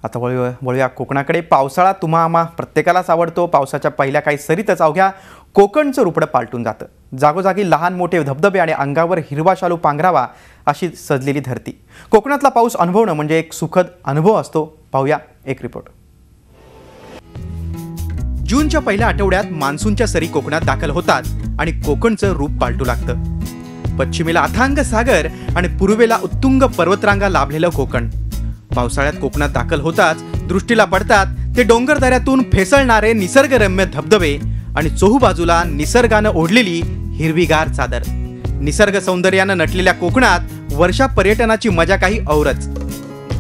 आता वळूया कोकणाकडे। पावसाळा तुम्हा आम्हा प्रत्येकालाच आवडतो। पावसाच्या पहिल्या काही सरीतच अवघ्या कोकणचं रूपडं पालटून जातं। जागोजागी लहान मोठे धबधबे आणि अंगावर हिरवा शालू पांघरावा अशी सजलेली धरती। कोकणातला पाऊस अनुभवणं म्हणजे एक सुखद अनुभव असतो। पाहूया एक रिपोर्ट। जूनच्या पहिल्या आठवड्यात मान्सूनच्या सरी कोकणात दाखल होतात आणि कोकणचं रूप पालटू लागतं। पश्चिमेला अथांग सागर आणि पूर्वेला उत्तुंग पर्वतरांगा लाभलेलं कोकण पावसाळ्यात कोकणात दाखल होताच दृष्टीला पडतात ते डोंगर दऱ्यातून फेसळणारे निसर्गरम्य धबधबे आणि चोहूबाजूला निसर्गानं ओढलेली हिरवीगार चादर। निसर्ग सौंदर्यानं नटलेल्या कोकणात वर्षा पर्यटनाची मजा काही औरच।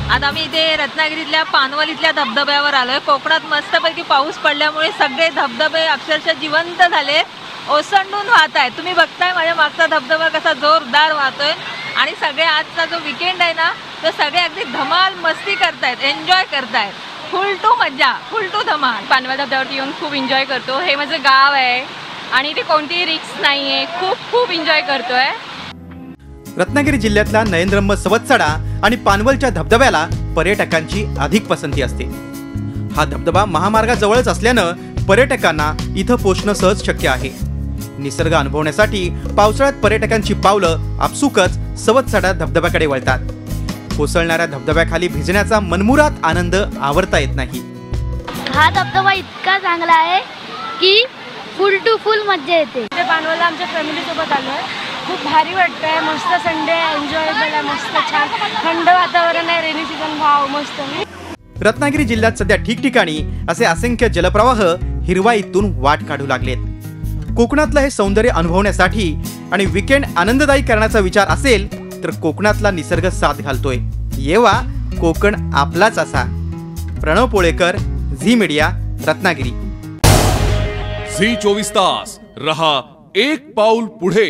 आता आम्ही इथे रत्नागिरीतल्या पानवल इथल्या धबधब्यावर आलोय। कोकणात मस्तपैकी पाऊस पडल्यामुळे सगळे धबधबे अक्षरशः जिवंत झाले, ओसंडून वाहत आहेत। तुम्ही बघताय माझ्या मागचा धबधबा कसा जोरदार वाहतोय आणि सगळे आजचा जो वीकेंड आहे ना तो सगळे अगदी धमाल मस्ती करतायत, एन्जॉय करतायत। फुल टू मजा, फुल टू धमाल। पानवल धबधब्यावरती येऊन खूप एन्जॉय करतो। हे माझं गाव आहे आणि इथे कोणतीही रिस्क नाहीये। खूप एन्जॉय करतोय। रत्नागिरी जिल्ह्यातला नयनरम्य सवत्सडा आणि पानवलच्या धबधब्याला पर्यटकांची अधिक पसंती असते। हा धबधबा महामार्गाजवळच असल्यानं पर्यटकांना इथं पोहोचणं सहज शक्य आहे। निसर्ग अनुभवण्यासाठी पावसाळ्यात पर्यटकांची पावलं आपसुकच सवत्सडा धबधब्याकडे वळतात। कोसळणाऱ्या धबधब्याखाली भिजण्याचा मनमुराद आनंद आवरता येत नाही। हा धबधबा इतका चांगला आहे की फुल टू फुल मजा येते। इथे पानवलला आमच्या फॅमिली सोबत आलोय। खूप भारी वाटतंय, मस्त संडे एन्जॉयबल आहे, मस्त छान थंड वातावरण आहे, रेनी सीझन भाव मस्त। रत्नागिरी जिल्ह्यात सध्या ठिकठिकाणी असे असंख्य जलप्रवाह हिरवाईतून वाट काढू लागलेत। कोकणातलं हे सौंदर्य अनुभवण्यासाठी आणि वीकेंड आनंददायी करण्याचा विचार असेल तर कोकणातला निसर्ग साथ घालतोय। येवा कोकण आपलाच असा। Pranav Polekar, Zee Media, Ratnagiri. Zee 24 तास रहा एक पाऊल पुढे।